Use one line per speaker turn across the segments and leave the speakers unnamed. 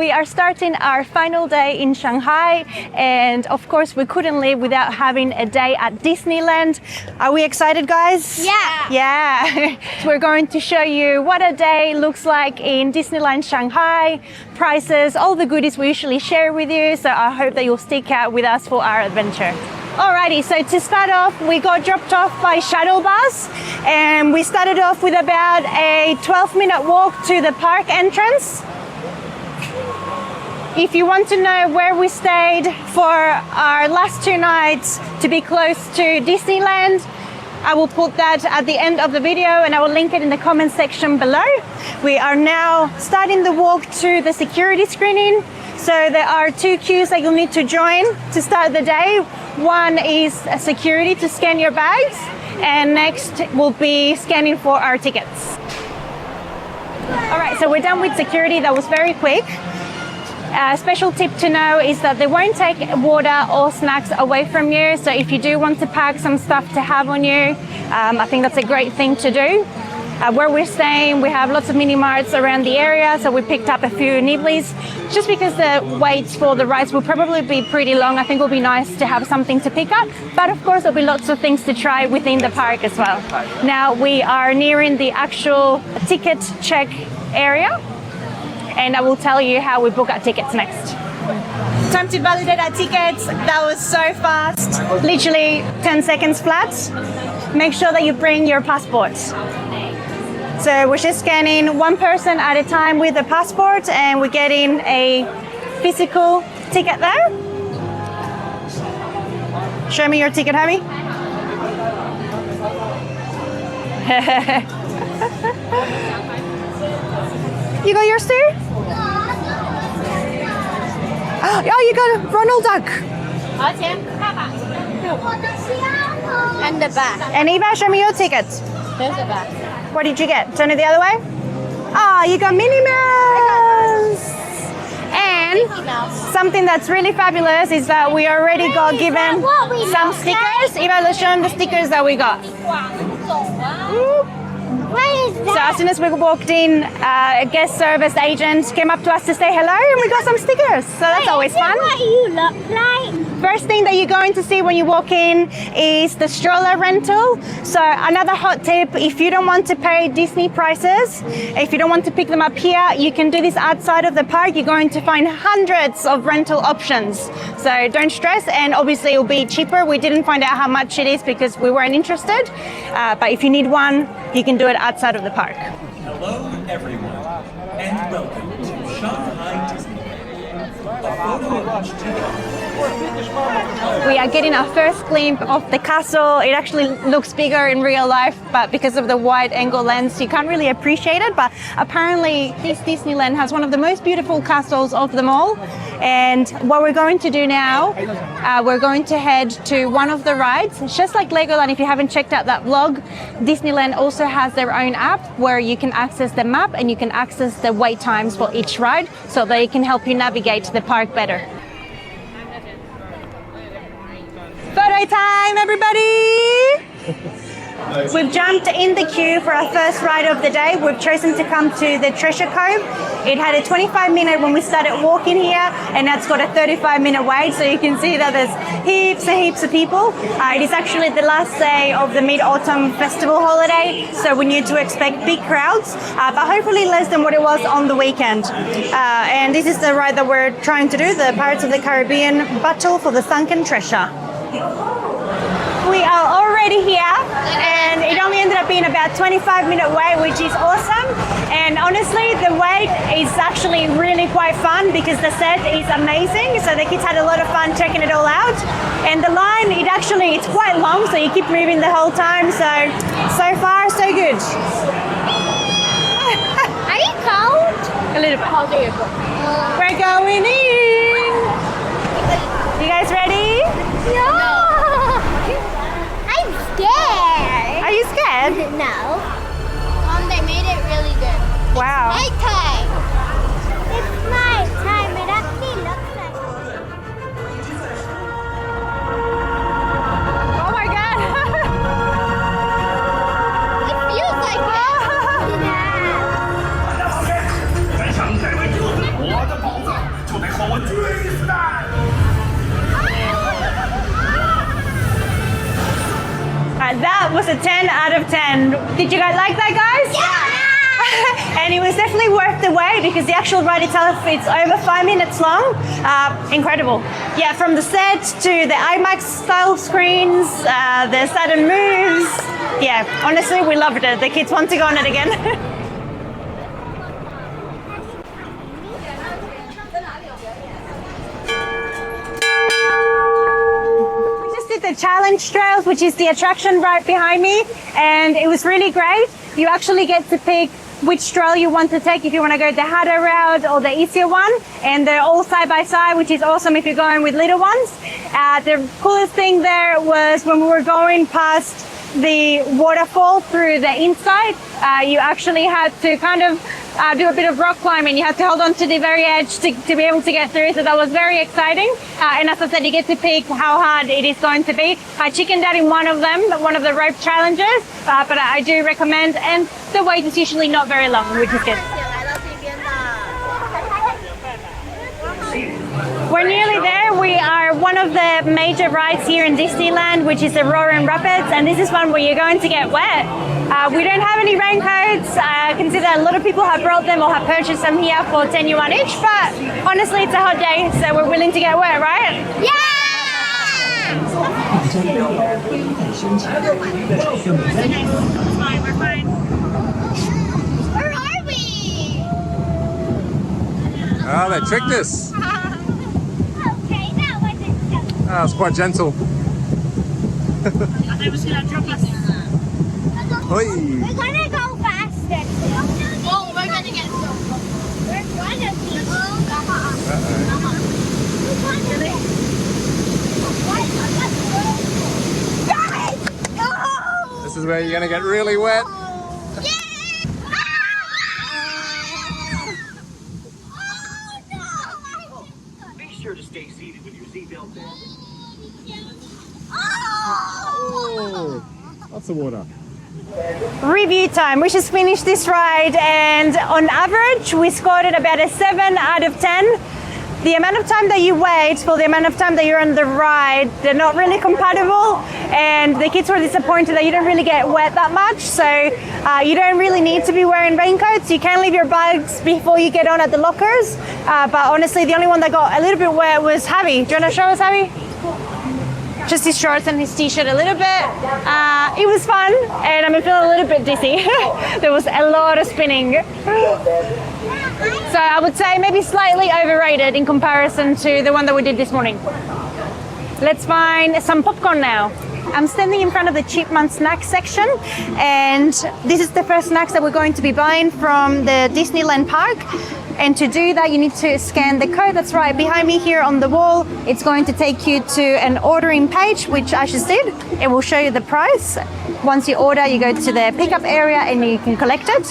We are starting our final day in Shanghai, and of course we couldn't leave without having a day at Disneyland. Are we excited, guys?
Yeah.
Yeah. We're going to show you what a day looks like in Disneyland Shanghai, prices, all the goodies we usually share with you. So I hope that you'll stick out with us for our adventure. Alrighty, so to start off, we got dropped off by shuttle bus, and we started off with about a 12-minute walk to the park entrance. If you want to know where we stayed for our last 2 nights to be close to Disneyland, I will put that at the end of the video and I will link it in the comment section below. We are now starting the walk to the security screening. So there are 2 queues that you'll need to join to start the day. One is a security to scan your bags, and next will be scanning for our tickets. All right, so we're done with security. That was very quick. A special tip to know is that they won't take water or snacks away from you. So if you do want to pack some stuff to have on you, I think that's a great thing to do. Where we're staying, we have lots of mini marts around the area, so we picked up a few nibblies. Just because the waits for the rides will probably be pretty long, I think it will be nice to have something to pick up. But of course, there'll be lots of things to try within the park as well. Now we are nearing the actual ticket check area, and I will tell you how we book our tickets next. Time to validate our tickets. That was so fast. Literally 10 seconds flat. Make sure that you bring your passport. So we're just scanning 1 person at a time with a passport, and we're getting a physical ticket there. Show me your ticket, Harry. You got yours too? Oh, you got Ronald Duck.
And the back.
And Eva, show me your ticket.
There's the back.
What did you get? Turn it the other way. Oh, you got Minnie Mouse. And something that's really fabulous is that we already got given some stickers. Eva, let's show them the stickers that we got.
What is
So as soon as we walked in, a guest service agent came up to us to say hello, and we got some stickers. So that's always fun.
What you look like?
First thing that you're going to see when you walk in is the stroller rental. So another hot tip, if you don't want to pay Disney prices, if you don't want to pick them up here, you can do this outside of the park. You're going to find hundreds of rental options. So don't stress, and obviously it'll be cheaper. We didn't find out how much it is because we weren't interested. But if you need one, you can do it outside of the park.
Hello everyone, and welcome to Shanghai Disney.
We are getting our first glimpse of the castle. It actually looks bigger in real life, but because of the wide angle lens, you can't really appreciate it. But apparently this Disneyland has one of the most beautiful castles of them all. And what we're going to do now, we're going to head to one of the rides. It's just like Legoland. If you haven't checked out that vlog, Disneyland also has their own app where you can access the map and you can access the wait times for each ride, so that it can help you navigate the park better. Photo time, everybody! We've jumped in the queue for our first ride of the day. We've chosen to come to the Treasure Cove. It had a 25-minute when we started walking here, and that's got a 35-minute wait, so you can see that there's heaps and heaps of people. It is actually the last day of the Mid-Autumn Festival holiday, so we need to expect big crowds, but hopefully less than what it was on the weekend. And this is the ride that we're trying to do, the Pirates of the Caribbean Battle for the Sunken Treasure. We are already here, and it only ended up being about 25-minute wait, which is awesome. And honestly, the wait is actually really quite fun because the set is amazing. So the kids had a lot of fun checking it all out. And the line, it's quite long, so you keep moving the whole time. So far, so good.
Are you cold?
A little bit.
How do you go?
We're going in. You guys ready?
No. I'm scared.
Are you scared?
No. They made it really good.
Wow.
It's nighttime. It's nighttime. It actually looks like.
Oh my God.
It feels like it. Yeah.
That was a 10 out of 10. Did you guys like that, guys? Yeah! And it was definitely worth the wait because the actual ride itself, it's over 5 minutes long. Incredible. Yeah, from the set to the IMAX style screens, the sudden moves. Yeah, honestly, we loved it. The kids want to go on it again. The challenge trails, which is the attraction right behind me, and it was really great. You actually get to pick which trail you want to take if you want to go the harder route or the easier one, and they're all side by side, which is awesome if you're going with little ones. The coolest thing there was when we were going past the waterfall through the inside, you actually had to kind of do a bit of rock climbing. You had to hold on to the very edge to be able to get through, so that was very exciting. And as I said, you get to pick how hard it is going to be. I chickened out in one of them, one of the rope challenges, but I do recommend, and the wait is usually not very long, which is good. We're nearly there. We are one of the major rides here in Disneyland, which is the Roaring Rapids, and this is one where you're going to get wet. We don't have any raincoats. I can see that a lot of people have brought them or have purchased them here for 10 yuan each, but honestly, it's a hot day, so we're willing to get wet, right?
Yeah!
We're fine.
Where are we?
Ah, they tricked us.
Okay, that wasn't so.
Ah, it's quite gentle.
I was going to drop us.
Oi.
We're gonna go faster.
Oh, we're gonna get so
We're gonna be.
This is where you're gonna get really wet.
Be sure to stay seated with your seatbelt on.
Oh, lots of water.
Review time. We just finished this ride, and on average we scored it about a 7 out of 10. The amount of time that you wait for the amount of time that you're on the ride, they're not really compatible, and the kids were disappointed that you don't really get wet that much, so you don't really need to be wearing raincoats. You can leave your bags before you get on at the lockers, but honestly the only one that got a little bit wet was Javi. Do you want to show us, Javi? Just his shorts and his t-shirt a little bit. It was fun, and I'm feeling a little bit dizzy. There was a lot of spinning. So I would say maybe slightly overrated in comparison to the one that we did this morning. Let's find some popcorn now. I'm standing in front of the Chipmunk snack section, and this is the first snacks that we're going to be buying from the Disneyland park. And to do that, you need to scan the code that's right behind me here on the wall. It's going to take you to an ordering page, which I just did. It will show you the price. Once you order, you go to the pickup area and you can collect it.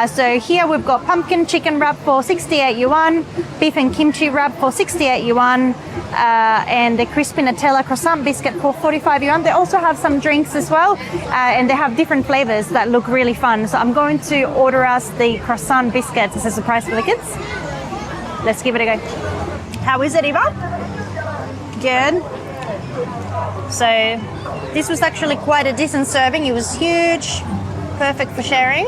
So here we've got pumpkin chicken wrap for 68 yuan, beef and kimchi wrap for 68 yuan, and the crispy Nutella croissant biscuit for 45 yuan. They also have some drinks as well, and they have different flavors that look really fun. So I'm going to order us the croissant biscuits as a surprise for the kids. Let's give it a go. How is it, Eva? Good. So this was actually quite a decent serving. It was huge, perfect for sharing.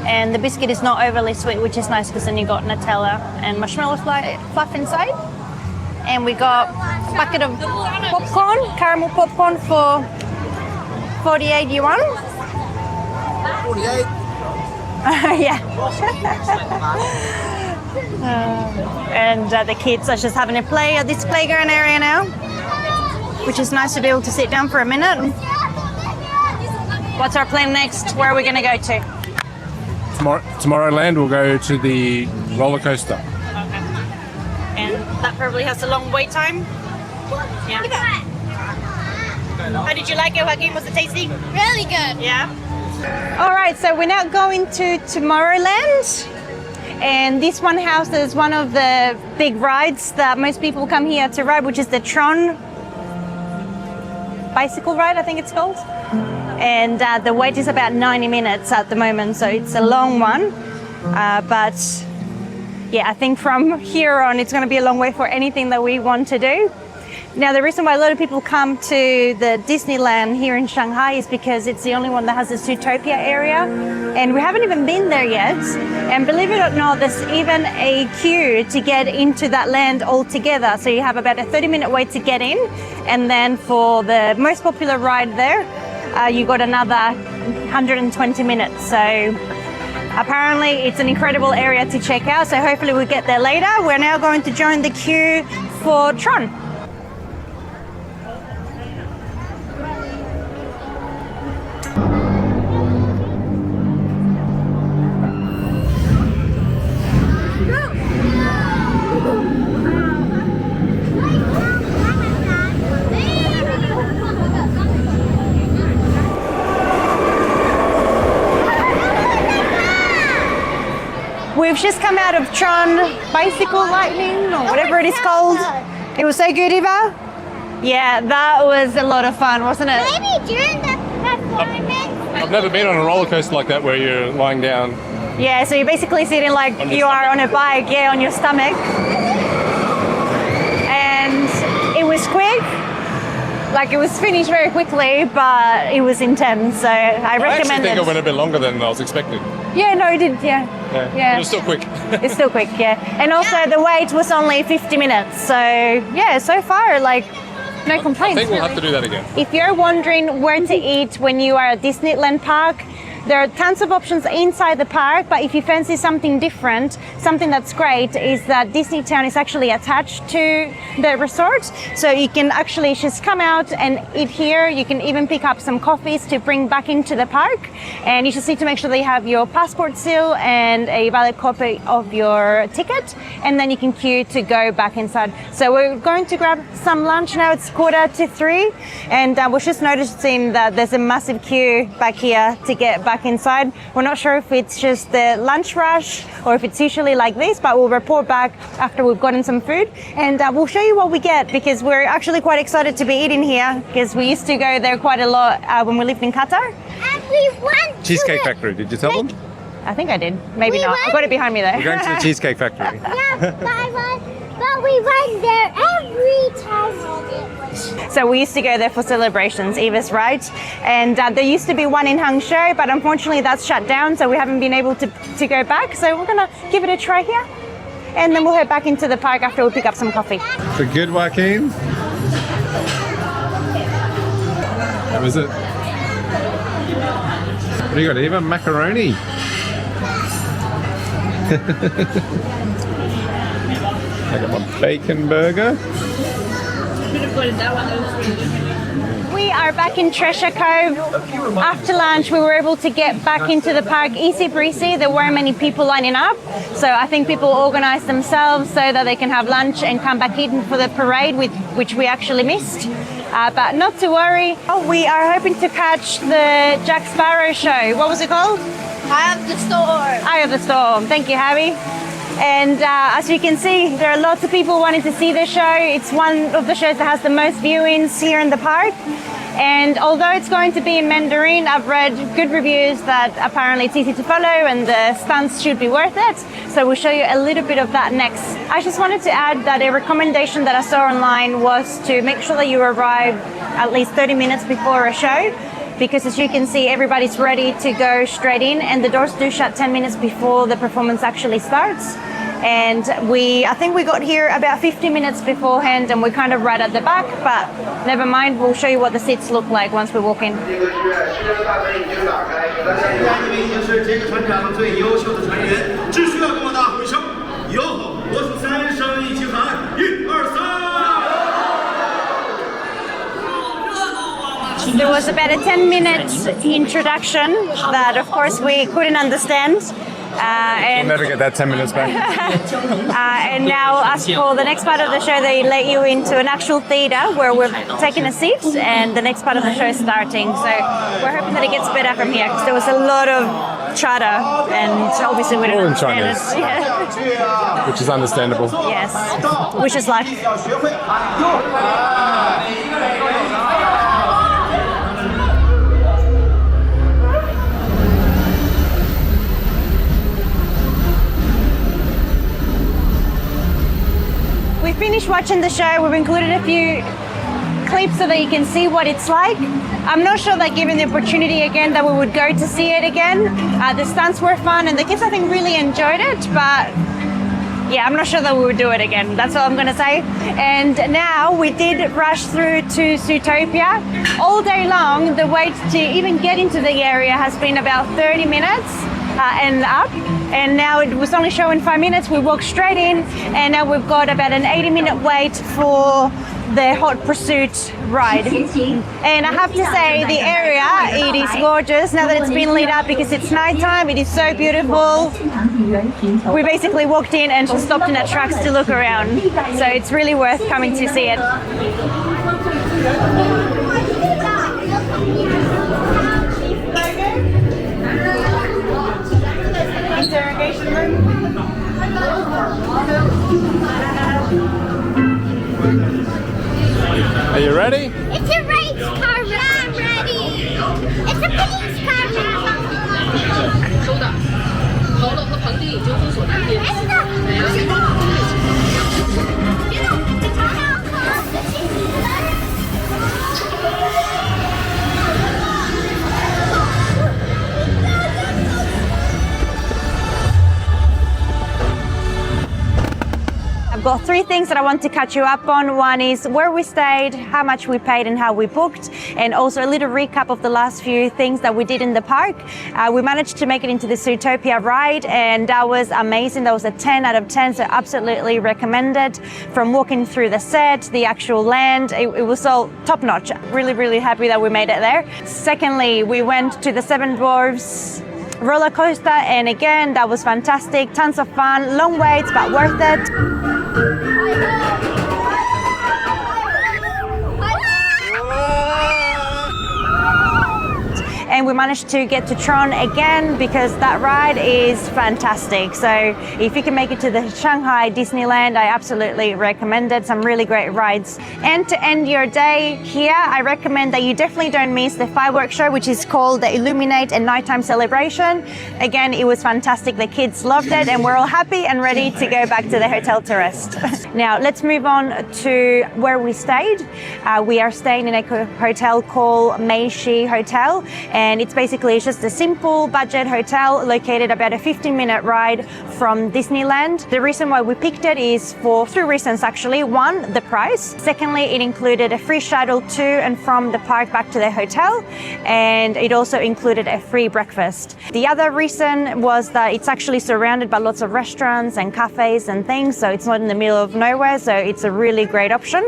And the biscuit is not overly sweet, which is nice because then you got Nutella and marshmallow fluff inside. And we got a bucket of popcorn, caramel popcorn for 48 yuan.
48.
Yeah. And the kids are just having a play at this playground area now, which is nice to be able to sit down for a minute. What's our plan next? Where are we going to go to?
Tomorrowland, we'll go to the roller coaster.
Okay. And that probably has a long wait time? Yeah. How did you like it, Joaquin? Was it tasty?
really good.
Yeah. All right, so we're now going to Tomorrowland. And this one houses one of the big rides that most people come here to ride, which is the Tron bicycle ride, I think it's called. And the wait is about 90 minutes at the moment, so it's a long one. But yeah, I think from here on it's going to be a long way for anything that we want to do. Now, the reason why a lot of people come to the Disneyland here in Shanghai is because it's the only one that has this Zootopia area, and we haven't even been there yet. And believe it or not, there's even a queue to get into that land altogether. So you have about a 30-minute wait to get in, and then for the most popular ride there, you got another 120 minutes. So apparently it's an incredible area to check out. So hopefully we'll get there later. We're now going to join the queue for Tron. We've just come out of Tron Bicycle Lightning, or whatever it is called. It was so good, Eva. Yeah, that was a lot of fun, wasn't it?
Maybe during the performance.
I've never been on a roller coaster like that where you're lying down.
Yeah, so you're basically sitting like you are on a bike, yeah, on your stomach. And it was quick. Like, it was finished very quickly, but it was intense, so I recommend it.
I actually think it went a bit longer than I was expecting.
Yeah, no, it did, yeah.
It was still quick.
It's still quick, yeah. And also the wait was only 50 minutes, so yeah, so far, like, no complaints.
I think we'll have to do that again.
If you're wondering where to eat when you are at Disneyland Park, there are tons of options inside the park, but if you fancy something different, something that's great is that Disneytown is actually attached to the resort. So you can actually just come out and eat here. You can even pick up some coffees to bring back into the park. And you just need to make sure that you have your passport seal and a valid copy of your ticket. And then you can queue to go back inside. So we're going to grab some lunch now. It's 2:45. And we're just noticing that there's a massive queue back here to get back inside. We're not sure if it's just the lunch rush or if it's usually like this, but we'll report back after we've gotten some food, and we'll show you what we get, because we're actually quite excited to be eating here because we used to go there quite a lot when we lived in Qatar.
And we went
Cheesecake Factory, did you tell them?
I think I did. Maybe
We
not.
went-
I've got it behind me there.
We're going to the Cheesecake Factory.
Yeah, but we went there every time.
So we used to go there for celebrations, Eva's right. And there used to be one in Hangzhou, but unfortunately that's shut down, so we haven't been able to go back. So we're gonna give it a try here. And then we'll head back into the park after we pick up some coffee.
So good, Joaquin? How is it? What do you got, Eva? Macaroni. I got my bacon burger.
We are back in Treasure Cove. After lunch, we were able to get back into the park easy breezy. There weren't many people lining up, so I think people organized themselves so that they can have lunch and come back in for the parade, which we actually missed. But not to worry. We are hoping to catch the Jack Sparrow show. What was it called?
Eye of the Storm.
Eye of the Storm. Thank you, Harry. And as you can see, there are lots of people wanting to see the show. It's one of the shows that has the most viewings here in the park. And although it's going to be in Mandarin, I've read good reviews that apparently it's easy to follow and the stunts should be worth it. So we'll show you a little bit of that next. I just wanted to add that a recommendation that I saw online was to make sure that you arrive at least 30 minutes before a show, because as you can see, everybody's ready to go straight in, and the doors do shut 10 minutes before the performance actually starts. And I think we got here about 50 minutes beforehand, and we're kind of right at the back, but never mind, we'll show you what the seats look like once we walk in. There was about a 10-minute introduction that, of course, we couldn't understand.
We'll never get that 10 minutes back.
And now, as for the next part of the show, they let you into an actual theater where we're taking a seat, and the next part of the show is starting. So we're hoping that it gets better from here, because there was a lot of chatter, and obviously we don't
All in
understand it.
Chinese.
Yeah.
Which is understandable.
Yes, which is life. we finished watching the show. We've included a few clips so that you can see what it's like. I'm not sure that given the opportunity again that we would go to see it again. The stunts were fun and the kids I think really enjoyed it, but yeah, I'm not sure that we would do it again. That's all I'm gonna say. And now we did rush through to Zootopia. All day long, the wait to even get into the area has been about 30 minutes and up. And now it was only showing 5 minutes. We walked straight in and now we've got about an 80-minute wait for the Hot Pursuit ride. And I have to say the area, it is gorgeous now that it's been lit up because it's nighttime. It is so beautiful. We basically walked in and just stopped in at tracks to look around. So it's really worth coming to see it. Interrogation room.
Are you ready?
It's a race car. I'm ready. It's a police car.
I've got 3 things that I want to catch you up on. One is where we stayed, how much we paid and how we booked, and also a little recap of the last few things that we did in the park. We managed to make it into the Zootopia ride and that was amazing. That was a 10 out of 10, so absolutely recommended. From walking through the set, the actual land, it was all top notch. Really, really happy that we made it there. Secondly, we went to the Seven Dwarfs roller coaster and again, that was fantastic. Tons of fun, long waits, but worth it. And we managed to get to Tron again because that ride is fantastic. So if you can make it to the Shanghai Disneyland, I absolutely recommend it. Some really great rides. And to end your day here, I recommend that you definitely don't miss the fireworks show, which is called the Illuminate and Nighttime Celebration. Again, it was fantastic. The kids loved it and we're all happy and ready to go back to the hotel to rest. Now let's move on to where we stayed. We are staying in a hotel called Meishi Hotel. And it's basically just a simple budget hotel located about a 15-minute ride from Disneyland. The reason why we picked it is for 2 reasons actually. One, the price. Secondly, it included a free shuttle to and from the park back to the hotel. And it also included a free breakfast. The other reason was that it's actually surrounded by lots of restaurants and cafes and things. So it's not in the middle of nowhere. So it's a really great option.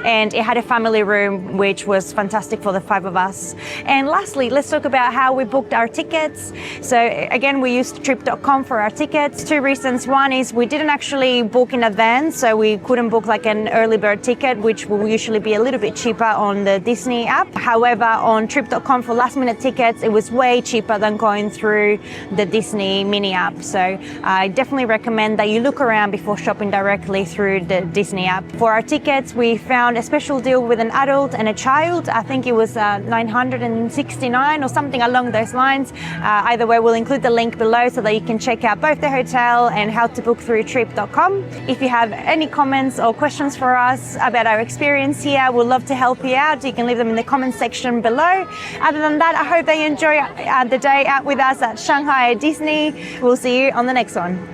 And it had a family room, which was fantastic for the 5 of us. And lastly, let's talk about how we booked our tickets. So again, we used trip.com for our tickets. 2 reasons. One is we didn't actually book in advance, so we couldn't book like an early bird ticket, which will usually be a little bit cheaper on the Disney app. However, on trip.com for last minute tickets, it was way cheaper than going through the Disney mini app. So I definitely recommend that you look around before shopping directly through the Disney app. For our tickets, we found a special deal with an adult and a child. I think it was 969 or something along those lines. Either way, we'll include the link below so that you can check out both the hotel and how to book through trip.com. If you have any comments or questions for us about our experience here, we'd love to help you out. You can leave them in the comment section below. Other than that, I hope that you enjoy the day out with us at Shanghai Disney. We'll see you on the next one.